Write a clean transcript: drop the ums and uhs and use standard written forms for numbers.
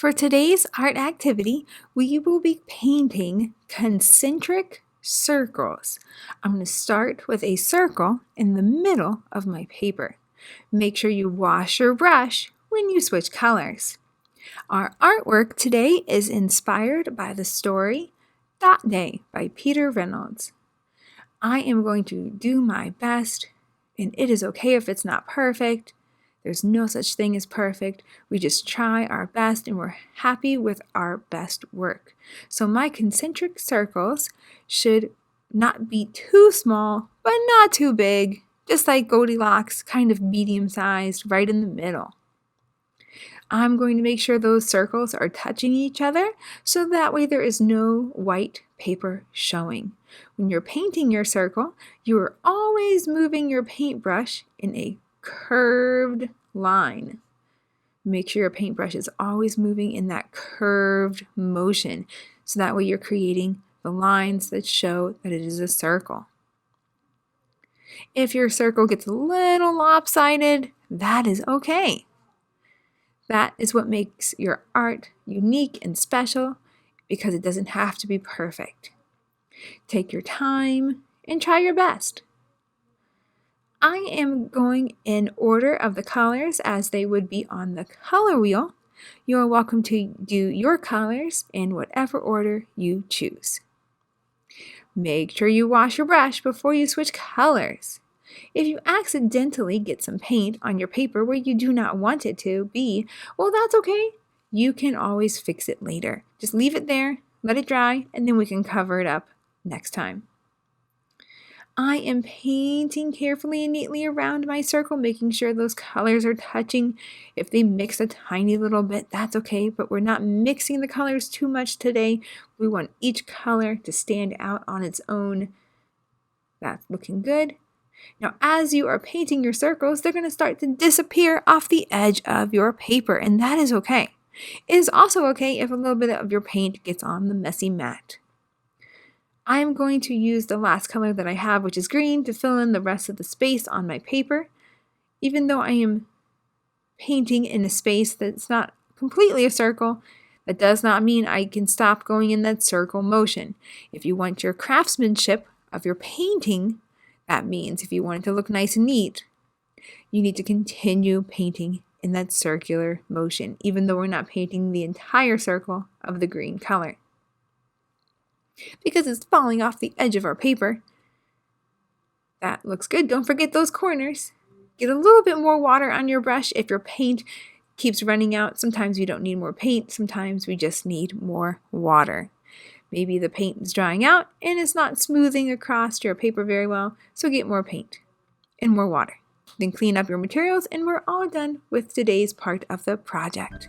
For today's art activity, we will be painting concentric circles. I'm going to start with a circle in the middle of my paper. Make sure you wash your brush when you switch colors. Our artwork today is inspired by the story Dot Day by Peter Reynolds. I am going to do my best, and it is okay if it's not perfect. There's no such thing as perfect. We just try our best and we're happy with our best work. So my concentric circles should not be too small, but not too big. Just like Goldilocks, kind of medium-sized, right in the middle. I'm going to make sure those circles are touching each other so that way there is no white paper showing. When you're painting your circle, you are always moving your paintbrush in a curved line. Make sure your paintbrush is always moving in that curved motion so that way you're creating the lines that show that it is a circle. If your circle gets a little lopsided, that is okay. That is what makes your art unique and special because it doesn't have to be perfect. Take your time and try your best. I am going in order of the colors as they would be on the color wheel. You are welcome to do your colors in whatever order you choose. Make sure you wash your brush before you switch colors. If you accidentally get some paint on your paper where you do not want it to be, well, that's okay. You can always fix it later. Just leave it there, let it dry, and then we can cover it up next time. I am painting carefully and neatly around my circle, making sure those colors are touching. If they mix a tiny little bit, that's okay, but we're not mixing the colors too much today. We want each color to stand out on its own. That's looking good. Now, as you are painting your circles, they're going to start to disappear off the edge of your paper, and that is okay. It is also okay if a little bit of your paint gets on the messy mat. I'm going to use the last color that I have, which is green, to fill in the rest of the space on my paper. Even though I am painting in a space that's not completely a circle, that does not mean I can stop going in that circle motion. If you want your craftsmanship of your painting, that means if you want it to look nice and neat, you need to continue painting in that circular motion, even though we're not painting the entire circle of the green color. Because it's falling off the edge of our paper. That looks good. Don't forget those corners. Get a little bit more water on your brush if your paint keeps running out. Sometimes we don't need more paint. Sometimes we just need more water. Maybe the paint is drying out and it's not smoothing across your paper very well, so get more paint and more water. Then clean up your materials and we're all done with today's part of the project.